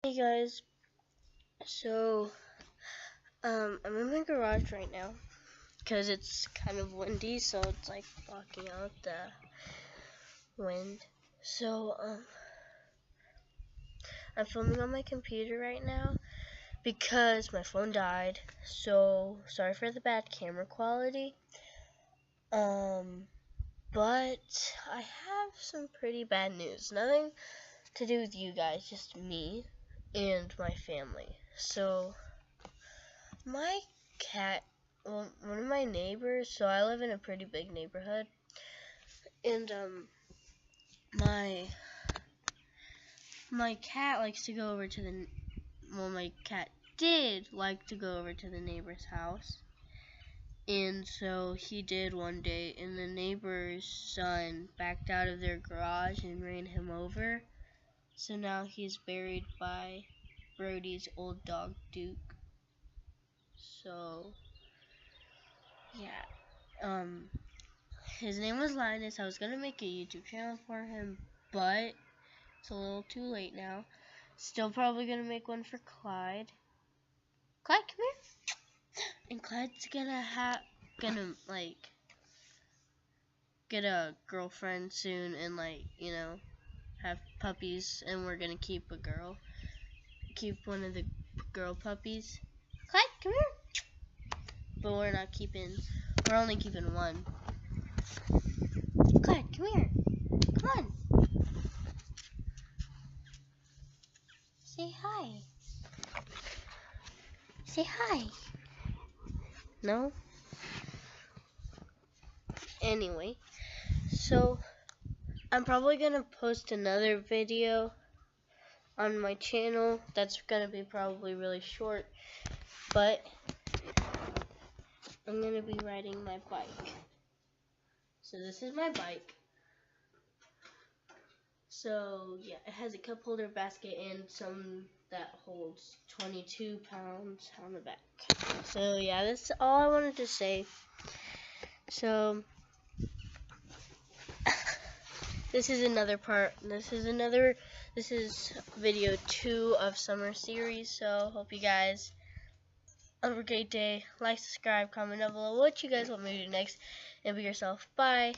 Hey guys, so I'm in my garage right now because it's kind of windy, so it's like blocking out the wind. So I'm filming on my computer right now because my phone died. So sorry for the bad camera quality. But I have some pretty bad news. Nothing to do with you guys, just me and my family. So my cat, well, one of my neighbors, so I live in a pretty big neighborhood, and my cat likes to go over to my cat did like to go over to the neighbor's house, and so he did one day, and the neighbor's son backed out of their garage and ran him over, so now he's buried by Brody's old dog Duke. So yeah, his name was Linus. I was gonna make a YouTube channel for him, but it's a little too late now. Still probably gonna make one for Clyde. Clyde, come here. And Clyde's gonna like get a girlfriend soon and have puppies, and we're gonna keep one of the girl puppies. Clyde, come here. But we're only keeping one. Clyde, come here. Come on. Say hi. Say hi. No? Anyway, so I'm probably gonna post another video on my channel that's gonna be probably really short, but I'm gonna be riding my bike. So this is my bike. So yeah, it has a cup holder, basket, and some that holds 22 pounds on the back. So yeah, that's all I wanted to say. So this is another part. This is video 2 of summer series. So hope you guys have a great day. Like, subscribe, comment down below what you guys want me to do next, and be yourself. Bye.